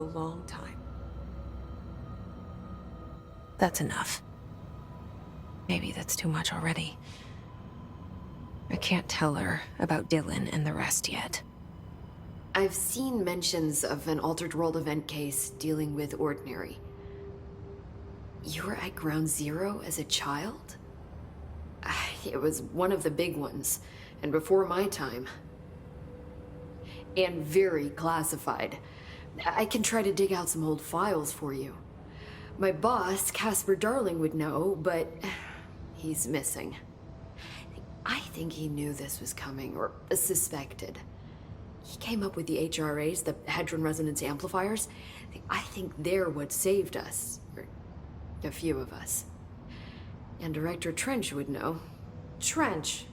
a long time. That's enough. Maybe that's too much already. I can't tell her about Dylan and the rest yet. I've seen mentions of an Altered World event case dealing with Ordinary. You were at Ground Zero as a child? It was one of the big ones, and before my time. And very classified. I can try to dig out some old files for you. My boss, Casper Darling, would know, but he's missing. I think he knew this was coming, or suspected. He came up with the HRAs, the Hadron Resonance Amplifiers. I think they're what saved us. Or a few of us. And Director Trench would know. Trench.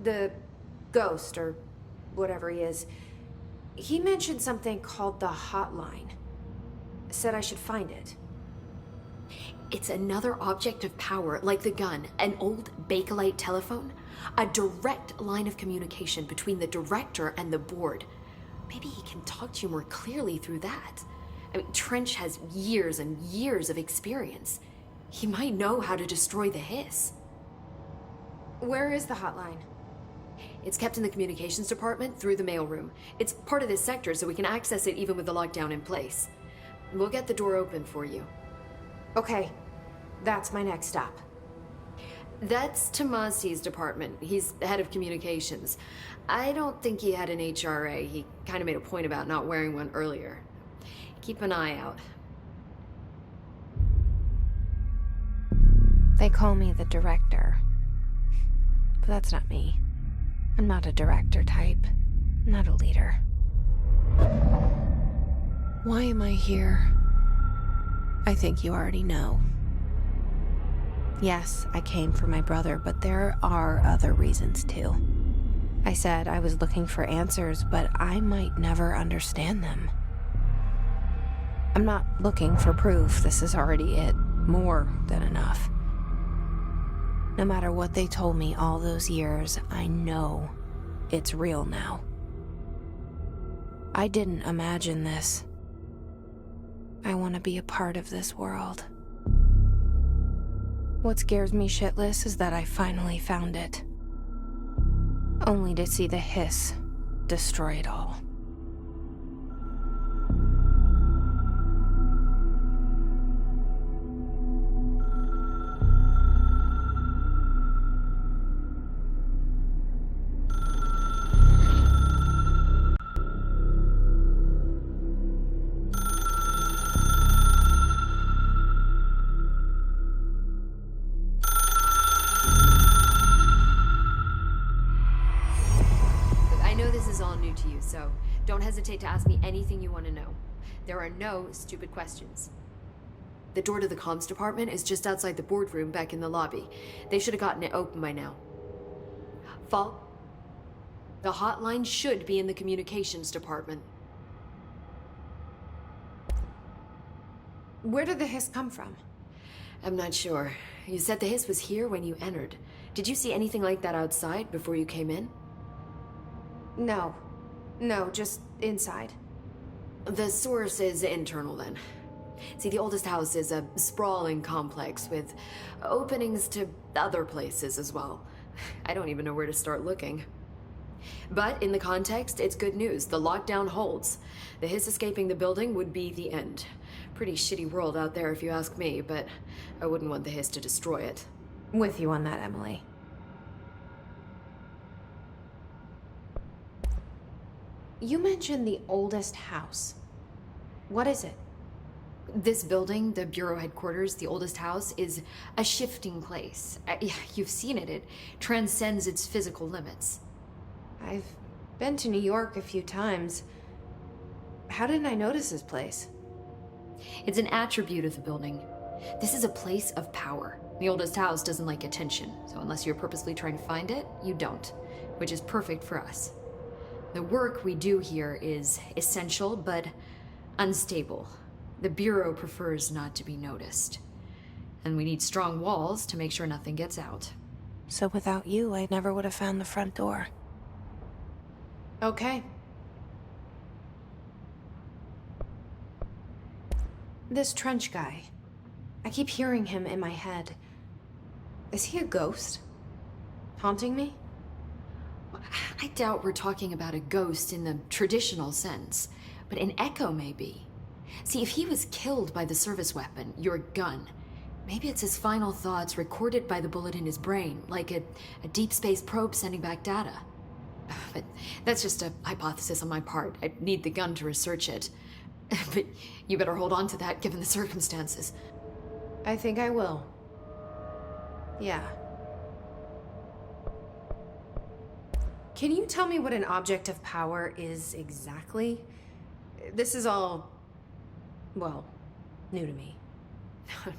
The ghost, or whatever he is. He mentioned something called the Hotline. Said I should find it. It's another object of power, like the gun, an old Bakelite telephone. A direct line of communication between the director and the board. Maybe he can talk to you more clearly through that. I mean, Trench has years and years of experience. He might know how to destroy the Hiss. Where is the hotline? It's kept in the communications department through the mailroom. It's part of this sector, so we can access it even with the lockdown in place. We'll get the door open for you. Okay, that's my next stop. That's Tomasi's department. He's the head of communications. I don't think he had an HRA. He kind of made a point about not wearing one earlier. Keep an eye out. They call me the director. But that's not me. I'm not a director type. I'm not a leader. Why am I here? I think you already know. Yes, I came for my brother, but there are other reasons too. I said I was looking for answers, but I might never understand them. I'm not looking for proof. This is already it. More than enough. No matter what they told me all those years, I know it's real now. I didn't imagine this. I want to be a part of this world. What scares me shitless is that I finally found it. Only to see the Hiss destroy it all. To you, so don't hesitate to ask me anything you want to know. There are no stupid questions. The door to the comms department is just outside the boardroom back in the lobby. They should have gotten it open by now. Fall. The hotline should be in the communications department. Where did the Hiss come from? I'm not sure. You said the Hiss was here when you entered. Did you see anything like that outside before you came in? No, just inside. The source is internal, then. See, the oldest house is a sprawling complex with openings to other places as well. I don't even know where to start looking. But in the context, it's good news. The lockdown holds. The Hiss escaping the building would be the end. Pretty shitty world out there if you ask me, but I wouldn't want the Hiss to destroy it. With you on that, Emily. You mentioned the oldest house. What is it? This building, the Bureau headquarters, the oldest house, is a shifting place. You've seen it. It transcends its physical limits. I've been to New York a few times. How didn't I notice this place? It's an attribute of the building. This is a place of power. The oldest house doesn't like attention, so unless you're purposely trying to find it, you don't, which is perfect for us. The work we do here is essential, but unstable. The Bureau prefers not to be noticed. And we need strong walls to make sure nothing gets out. So without you, I never would have found the front door. Okay. This Trench guy. I keep hearing him in my head. Is he a ghost? Haunting me? I doubt we're talking about a ghost in the traditional sense, but an echo maybe. See, if he was killed by the service weapon, your gun, maybe it's his final thoughts recorded by the bullet in his brain, like a deep space probe sending back data. But that's just a hypothesis on my part. I need the gun to research it. But you better hold on to that given the circumstances. I think I will. Yeah. Can you tell me what an object of power is exactly? This is all, well, new to me.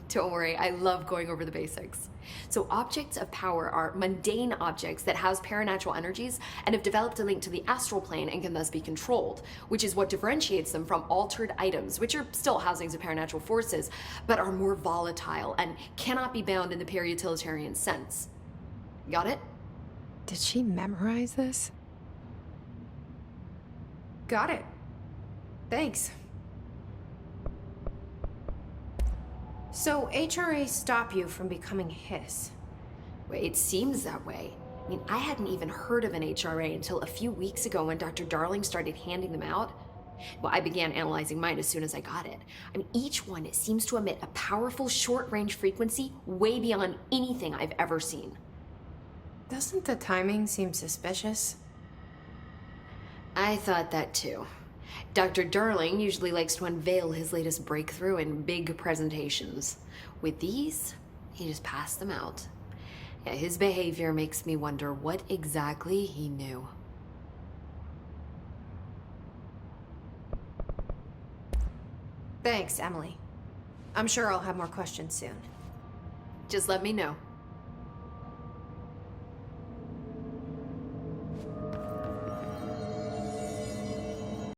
Don't worry, I love going over the basics. So objects of power are mundane objects that house paranatural energies and have developed a link to the astral plane and can thus be controlled, which is what differentiates them from altered items, which are still housings of paranatural forces, but are more volatile and cannot be bound in the peri-utilitarian sense. Got it? Did she memorize this? Got it. Thanks. So HRA stop you from becoming Hiss? Well, it seems that way. I mean, I hadn't even heard of an HRA until a few weeks ago when Dr. Darling started handing them out. Well, I began analyzing mine as soon as I got it. I mean, each one seems to emit a powerful short-range frequency way beyond anything I've ever seen. Doesn't the timing seem suspicious? I thought that too. Dr. Darling usually likes to unveil his latest breakthrough in big presentations. With these, he just passed them out. Yeah, his behavior makes me wonder what exactly he knew. Thanks, Emily. I'm sure I'll have more questions soon. Just let me know.